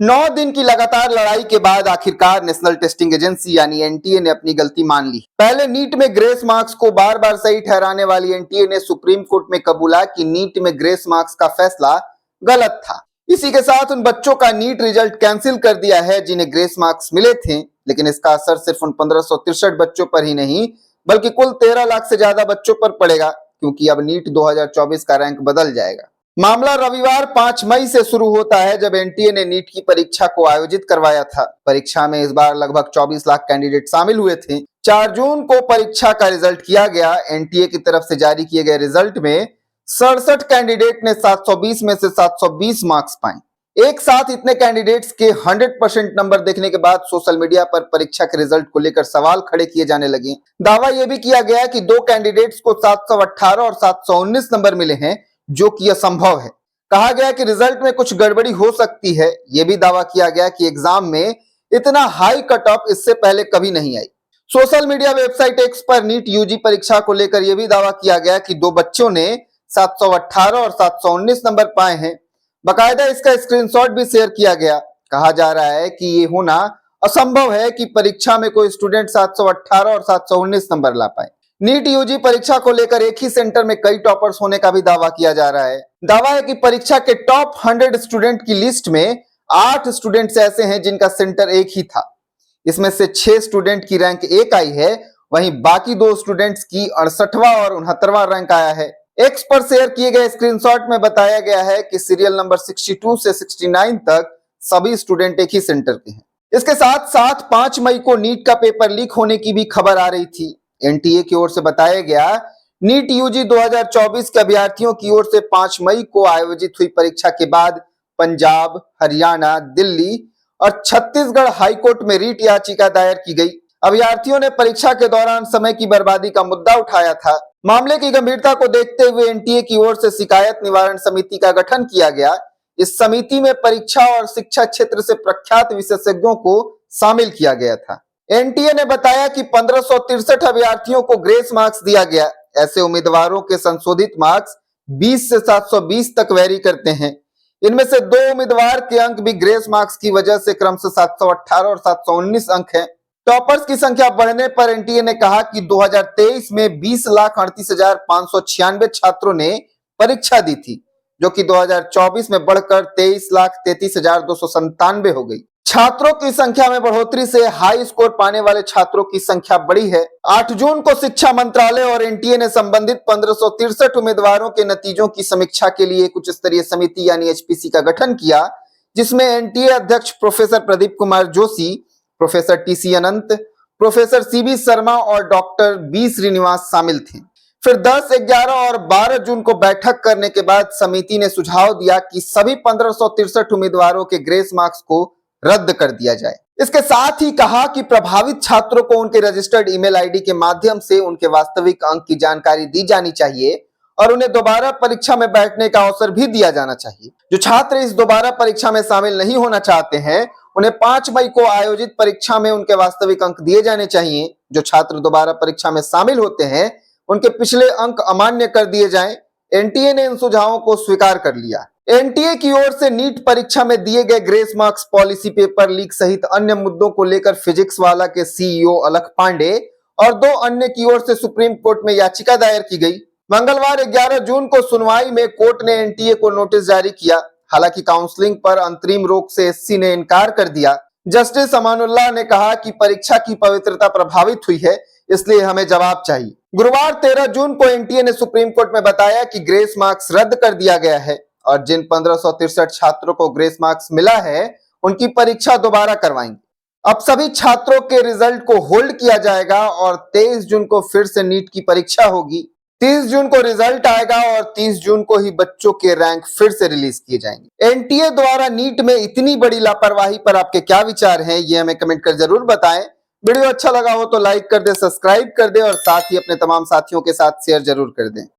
9 दिन की लगातार लड़ाई के बाद आखिरकार नेशनल टेस्टिंग एजेंसी यानी एनटीए ने अपनी गलती मान ली। पहले नीट में ग्रेस मार्क्स को बार बार सही ठहराने वाली एनटीए ने सुप्रीम कोर्ट में कबूला कि नीट में ग्रेस मार्क्स का फैसला गलत था। इसी के साथ उन बच्चों का नीट रिजल्ट कैंसिल कर दिया है जिन्हें ग्रेस मार्क्स मिले थे, लेकिन इसका असर सिर्फ उन 1563 बच्चों पर ही नहीं बल्कि कुल 13 लाख से ज्यादा बच्चों पर पड़ेगा, क्योंकि अब नीट 2024 का रैंक बदल जाएगा। मामला रविवार 5 मई से शुरू होता है जब एनटीए ने नीट की परीक्षा को आयोजित करवाया था। परीक्षा में इस बार लगभग 24 लाख कैंडिडेट शामिल हुए थे। 4 जून को परीक्षा का रिजल्ट किया गया। एनटीए की तरफ से जारी किए गए रिजल्ट में 67 कैंडिडेट ने 720 में से 720 मार्क्स पाए। एक साथ इतने कैंडिडेट्स के 100% नंबर देखने के बाद सोशल मीडिया पर परीक्षा के रिजल्ट को लेकर सवाल खड़े किए जाने लगे। दावा यह भी किया गया कि 2 कैंडिडेट्स को 718 और 719 नंबर मिले हैं, जो कि असंभव है। कहा गया कि रिजल्ट में कुछ गड़बड़ी हो सकती है। यह भी दावा किया गया कि एग्जाम में इतना हाई कट ऑफ इससे पहले कभी नहीं आई। सोशल मीडिया वेबसाइट एक्स पर नीट यूजी परीक्षा को लेकर यह भी दावा किया गया कि 2 बच्चों ने 718 और 719 नंबर पाए हैं। बाकायदा इसका स्क्रीनशॉट भी शेयर किया गया। कहा जा रहा है कि यह होना असंभव है कि परीक्षा में कोई स्टूडेंट 718 और 719 नंबर ला पाए। नीट यूजी परीक्षा को लेकर एक ही सेंटर में कई टॉपर्स होने का भी दावा किया जा रहा है। दावा है कि परीक्षा के टॉप 100 स्टूडेंट की लिस्ट में 8 स्टूडेंट्स ऐसे हैं जिनका सेंटर एक ही था। इसमें से 6 स्टूडेंट की रैंक 1 आई है, वहीं बाकी 2 स्टूडेंट्स की 68वां और 69वां रैंक आया है। एक्स पर शेयर किए गए स्क्रीनशॉट में बताया गया है कि सीरियल नंबर 62 से 69 तक सभी स्टूडेंट एक ही सेंटर के हैं। इसके साथ साथ 5 मई को नीट का पेपर लीक होने की भी खबर आ रही थी। एनटीए की ओर से बताया गया, नीट यूजी 2024 के अभ्यर्थियों की ओर से 5 मई को आयोजित हुई परीक्षा के बाद पंजाब, हरियाणा, दिल्ली और छत्तीसगढ़ हाईकोर्ट में रीट याचिका दायर की गई। अभ्यर्थियों ने परीक्षा के दौरान समय की बर्बादी का मुद्दा उठाया था। मामले की गंभीरता को देखते हुए एनटीए की ओर से शिकायत निवारण समिति का गठन किया गया। इस समिति में परीक्षा और शिक्षा क्षेत्र से प्रख्यात विशेषज्ञों को शामिल किया गया था। एनटीए ने बताया कि 1563 अभ्यर्थियों को ग्रेस मार्क्स दिया गया। ऐसे उम्मीदवारों के संशोधित मार्क्स 20 से 720 तक वेरी करते हैं। इनमें से 2 उम्मीदवार के अंक भी ग्रेस मार्क्स की वजह से क्रमशः 718 और 719 अंक हैं। टॉपर्स की संख्या बढ़ने पर एनटीए ने कहा कि 2023 में 20,38,596 छात्रों ने परीक्षा दी थी, जो कि 2024 में बढ़कर 23,33,297 हो गई। छात्रों की संख्या में बढ़ोतरी से हाई स्कोर पाने वाले छात्रों की संख्या बढ़ी है। 8 जून को शिक्षा मंत्रालय और एनटीए ने संबंधित 1563 उम्मीदवारों के नतीजों की समीक्षा के लिए उच्च स्तरीय समिति यानी एचपीसी का गठन किया, जिसमें एनटीए अध्यक्ष professor Pradeep Kumar Joshi, professor TC Anant, professor CB Sharma और डॉक्टर बी श्रीनिवास शामिल थे। फिर 10, 11 और 12 जून को बैठक करने के बाद समिति ने सुझाव दिया कि सभी 1563 उम्मीदवारों के ग्रेस मार्क्स को रद्द कर दिया जाए। इसके साथ ही कहा कि प्रभावित छात्रों को उनके रजिस्टर्ड ईमेल आईडी के माध्यम से उनके वास्तविक अंक की जानकारी दी जानी चाहिए और उन्हें दोबारा परीक्षा में बैठने का अवसर भी दिया जाना चाहिए। जो छात्र इस दोबारा परीक्षा में शामिल नहीं होना चाहते हैं, उन्हें 5 मई को आयोजित परीक्षा में उनके वास्तविक अंक दिए जाने चाहिए। जो छात्र दोबारा परीक्षा में शामिल होते हैं, उनके पिछले अंक अमान्य कर दिए जाएं। एनटीए ने इन सुझावों को स्वीकार कर लिया। एनटीए की ओर से नीट परीक्षा में दिए गए grace marks policy paper leak सहित अन्य मुद्दों को लेकर फिजिक्स वाला के सीईओ अलख पांडे और 2 अन्य की ओर से सुप्रीम कोर्ट में याचिका दायर की गई। मंगलवार 11 जून को सुनवाई में कोर्ट ने एनटीए को नोटिस जारी किया। हालांकि काउंसलिंग पर अंतरिम रोक से एससी ने इनकार कर दिया। जस्टिस अमानुल्लाह ने कहा कि परीक्षा की पवित्रता प्रभावित हुई है, इसलिए हमें जवाब चाहिए। गुरुवार 13 जून को एनटीए ने सुप्रीम कोर्ट में बताया कि ग्रेस मार्क्स रद्द कर दिया गया है और जिन 1563 छात्रों को ग्रेस मार्क्स मिला है, उनकी परीक्षा दोबारा करवाएंगे। अब सभी छात्रों के रिजल्ट को होल्ड किया जाएगा और 23 जून को फिर से नीट की परीक्षा होगी। 30 जून को रिजल्ट आएगा और 30 जून को ही बच्चों के रैंक फिर से रिलीज किए जाएंगे। एनटीए द्वारा नीट में इतनी बड़ी लापरवाही पर आपके क्या विचार हैं, ये हमें कमेंट कर जरूर बताएं। वीडियो अच्छा लगा हो तो लाइक कर दे, सब्सक्राइब कर दे और साथ ही अपने तमाम साथियों के साथ शेयर जरूर कर दें।